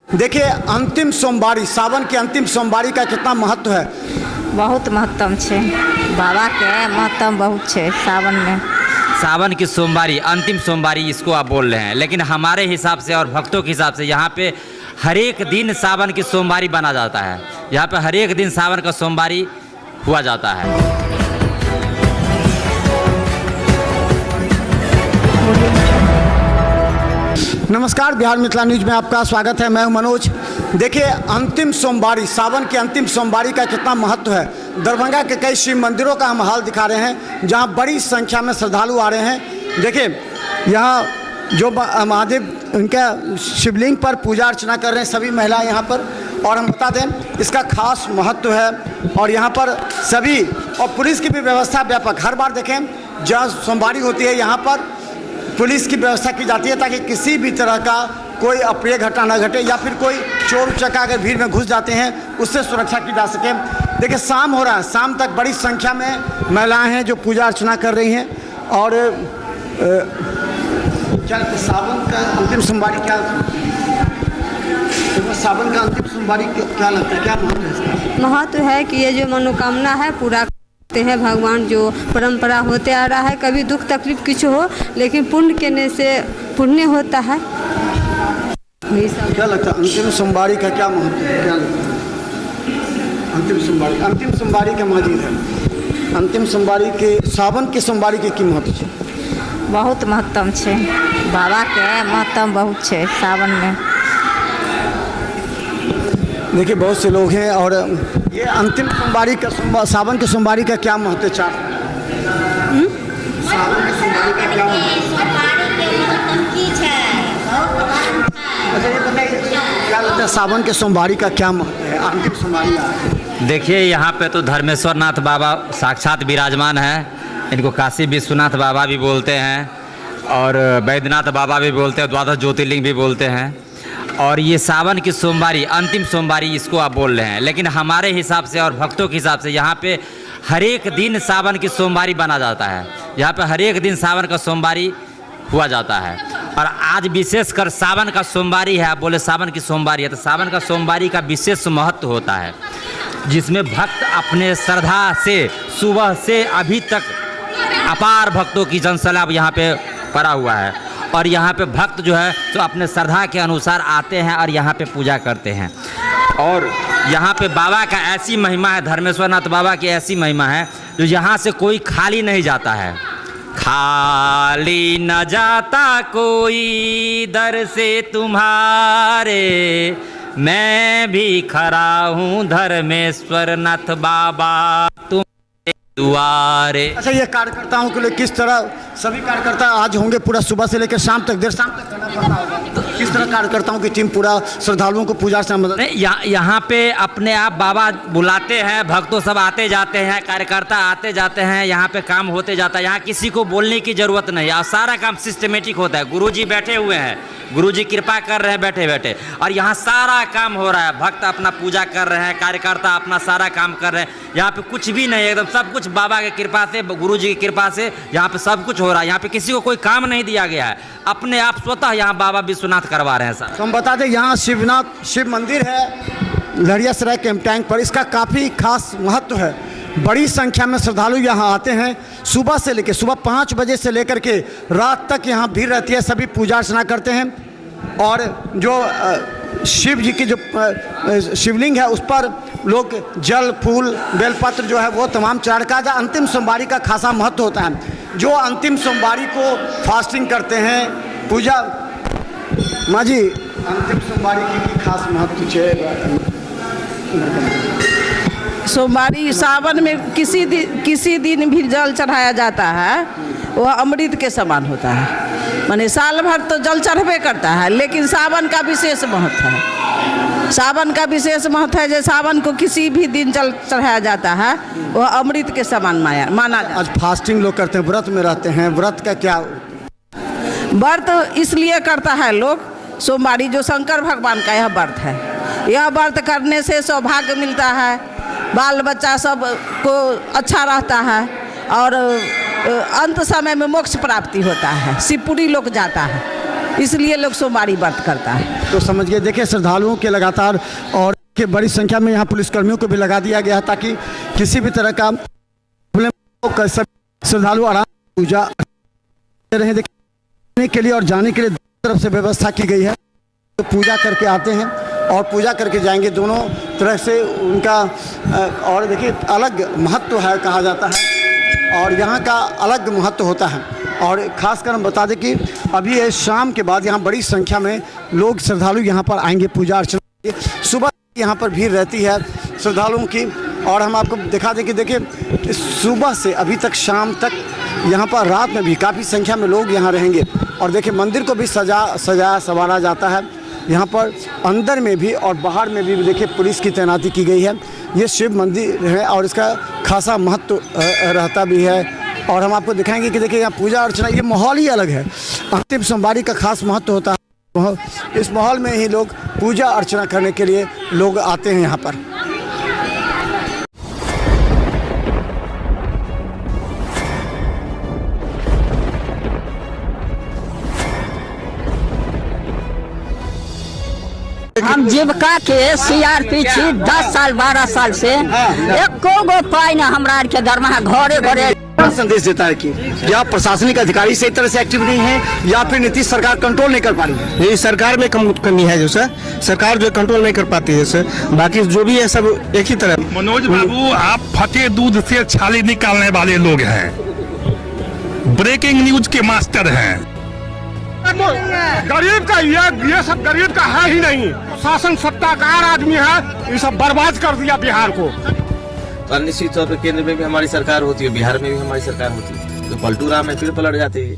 देखिए, अंतिम सोमवारी, सावन के अंतिम सोमवारी का कितना महत्व है। बहुत महत्तम छे, बाबा के महत्तम बहुत छे। सावन में सावन की सोमवारी, अंतिम सोमवारी इसको आप बोल रहे हैं, लेकिन हमारे हिसाब से और भक्तों के हिसाब से यहाँ पे हर एक दिन सावन की सोमवारी बना जाता है। यहाँ पे हर एक दिन सावन का सोमवारी हुआ जाता है। नमस्कार, बिहार मिथिला न्यूज में आपका स्वागत है। मैं हूं मनोज। देखिए, अंतिम सोमवारी, सावन की अंतिम सोमवारी का कितना महत्व है। दरभंगा के कई शिव मंदिरों का हम हाल दिखा रहे हैं, जहां बड़ी संख्या में श्रद्धालु आ रहे हैं। देखिए, यहाँ जो महादेव, उनका शिवलिंग पर पूजा अर्चना कर रहे हैं सभी महिलाएं यहाँ पर। और हम बता दें, इसका खास महत्व है। और यहाँ पर सभी, और पुलिस की भी व्यवस्था व्यापक। हर बार देखें, जहाँ सोमवारी होती है यहाँ पर पुलिस की व्यवस्था की जाती है, ताकि किसी भी तरह का कोई अप्रिय घटना न घटे, या फिर कोई चोर उचक्का अगर भीड़ में घुस जाते हैं उससे सुरक्षा की जा सके। देखिए, शाम हो रहा है, शाम तक बड़ी संख्या में महिलाएं हैं जो पूजा अर्चना कर रही हैं। और क्या सावन का अंतिम सोमवारी, क्या सावन का अंतिम सोमवारी क्या लगता है, क्या महत्व है इसका? महत्व है कि ये जो मनोकामना है पूरा करते हैं भगवान। जो परंपरा होते आ रहा है, कभी दुख तकलीफ कुछ हो, लेकिन पुण्य करने से पुण्य होता है। क्या लगता है अंतिम सोमवारी का क्या महत्व है, क्या लगता है अंतिम सोमवारी के मौजूद है। अंतिम सोमवारी के, सावन के सोमवारी के की महत्व है? बहुत महत्तम छे, बाबा के महत्तम बहुत छे सावन में। देखिए, बहुत से लोग हैं। और ये अंतिम सोमवारी का, सावन के सोमवारी का क्या महत्व है? सावन के सोमवारी का क्या महत्व है? अच्छा, ये बताइए, क्या लगता है सावन के सोमवारी का क्या महत्व है? अंतिम सोमवारी आ रही है। देखिए, यहाँ पे तो धर्मेश्वर नाथ बाबा साक्षात विराजमान हैं। इनको काशी विश्वनाथ बाबा भी बोलते हैं, और बैद्यनाथ बाबा भी बोलते हैं, द्वादश ज्योतिर्लिंग भी बोलते हैं। और ये सावन की सोमवारी, अंतिम सोमवारी इसको आप बोल रहे हैं, लेकिन हमारे हिसाब से और भक्तों के हिसाब से यहाँ पे हर एक दिन सावन की सोमवारी बना जाता है। यहाँ पे हर एक दिन सावन का सोमवारी हुआ जाता है। और आज विशेषकर सावन का सोमवारी है। आप बोले सावन की सोमवारी है, तो सावन का सोमवारी का विशेष महत्व होता है, जिसमें भक्त अपने श्रद्धा से सुबह से अभी तक अपार भक्तों की जनसैलाब यहाँ पे पड़ा हुआ है। और यहाँ पे भक्त जो है तो अपने श्रद्धा के अनुसार आते हैं और यहाँ पे पूजा करते हैं। और यहाँ पे बाबा का ऐसी महिमा है, धर्मेश्वर नाथ बाबा की ऐसी महिमा है, जो यहाँ से कोई खाली नहीं जाता है। खाली न जाता कोई दर से तुम्हारे, मैं भी खड़ा हूँ धर्मेश्वर नाथ बाबा तुम दुआरे। अच्छा, ये कार्यकर्ताओं के लिए किस तरह, सभी कार्यकर्ता आज होंगे पूरा सुबह से लेकर शाम तक, देर शाम तक करना पड़ता होगा, तो किस तरह कार्यकर्ताओं की टीम पूरा श्रद्धालुओं को पूजा से मदद? यहाँ पे अपने आप बाबा बुलाते हैं, भक्तों सब आते जाते हैं, कार्यकर्ता आते जाते हैं, यहाँ पे काम होते जाता है। यहाँ किसी को बोलने की जरूरत नहीं है, सारा काम सिस्टमेटिक होता है। गुरुजी बैठे हुए हैं, गुरुजी कृपा कर रहे हैं बैठे बैठे, और यहाँ सारा काम हो रहा है। भक्त अपना पूजा कर रहे हैं, कार्यकर्ता अपना सारा काम कर रहे हैं। यहाँ पे कुछ भी नहीं, एकदम सब कुछ बाबा की कृपा से, गुरुजी की कृपा से यहाँ पे सब कुछ हो रहा है। यहाँ पे किसी को कोई काम नहीं दिया गया है, अपने आप स्वतः यहाँ बाबा विश्वनाथ करवा रहे हैं सर। तो हम बता दें, यहाँ शिव मंदिर है लहरियासराय कैंप टैंक पर। इसका काफ़ी खास महत्व है। बड़ी संख्या में श्रद्धालु यहाँ आते हैं। सुबह से लेकर, सुबह 5 बजे से लेकर के रात तक यहाँ भीड़ रहती है। सभी पूजा अर्चना करते हैं। और जो शिव जी की जो शिवलिंग है, उस पर लोग जल, फूल, बेलपत्र जो है वो तमाम चढ़ा का। अंतिम सोमवारी का खासा महत्व होता है। जो अंतिम सोमवारी को फास्टिंग करते हैं, पूजा। माँ जी, अंतिम सोमवारी की खास महत्व है? सोमवारी सावन में किसी दिन भी जल चढ़ाया जाता है, वह अमृत के समान होता है। माने साल भर तो जल चढ़बे करता है, लेकिन सावन का विशेष महत्व है। सावन का विशेष महत्व है, जो सावन को किसी भी दिन जल चढ़ाया जाता है, वह अमृत के समान माना जाता है। आज फास्टिंग लोग करते हैं, व्रत में रहते हैं। व्रत का क्या? व्रत इसलिए करता है लोग, सोमवारी जो शंकर भगवान का यह व्रत है। यह व्रत करने से सौभाग्य मिलता है, बाल बच्चा सब को अच्छा रहता है, और अंत समय में मोक्ष प्राप्ति होता है। शिवपुरी लोग जाता है। इसलिए लोग सोमवारी व्रत करता है। तो समझ गए। देखिए श्रद्धालुओं के लगातार और के बड़ी संख्या में यहाँ पुलिसकर्मियों को भी लगा दिया गया है ताकि किसी भी तरह का प्रॉब्लम हो, सभी श्रद्धालु आराम से पूजा रहे। देखने के लिए और जाने के लिए दोनों तरफ से व्यवस्था की गई है। तो पूजा करके आते हैं और पूजा करके जाएंगे, दोनों तरह से उनका और देखिए अलग महत्व है कहा जाता है और यहाँ का अलग महत्व होता है। और ख़ासकर हम बता दें कि अभी ये शाम के बाद यहाँ बड़ी संख्या में लोग श्रद्धालु यहाँ पर आएंगे पूजा अर्चना। सुबह यहाँ पर भीड़ रहती है श्रद्धालुओं की और हम आपको दिखा दें कि देखिए सुबह से अभी तक शाम तक यहाँ पर रात में भी काफ़ी संख्या में लोग यहाँ रहेंगे। और देखिए मंदिर को भी सजाया संवारा जाता है। यहाँ पर अंदर में भी और बाहर में भी देखिए पुलिस की तैनाती की गई है। ये शिव मंदिर है और इसका खासा महत्व रहता भी है। और हम आपको दिखाएंगे कि देखिए यहाँ पूजा अर्चना, ये माहौल ही अलग है। अंतिम सोमवारी का खास महत्व होता है। इस माहौल में ही लोग पूजा अर्चना करने के लिए लोग आते हैं यहाँ पर। हम जीविका के सीआरपी छी 10 साल 12 साल से एको गो पाई न हमरा के दरमाहा घरे घरे। संदेश देता है कि क्या प्रशासनिक अधिकारी सही तरह से एक्टिव नहीं है या फिर नीतीश सरकार कंट्रोल नहीं कर पा रही है? ये सरकार में कमी है, जो सर सरकार जो कंट्रोल नहीं कर पाती है सर। बाकी जो भी है सब एक ही तरह। मनोज बाबू, आप फटे दूध से छाली निकालने वाले लोग हैं, ब्रेकिंग न्यूज के मास्टर हैं। गरीब का ये सब गरीब का है ही नहीं। शासन सत्ताकार आदमी है, ये सब बर्बाद कर दिया बिहार को। और निश्चित तौर पर केंद्र में भी हमारी सरकार होती है, बिहार में भी हमारी सरकार होती है, तो पलटू राम में फिर पलट जाते हैं।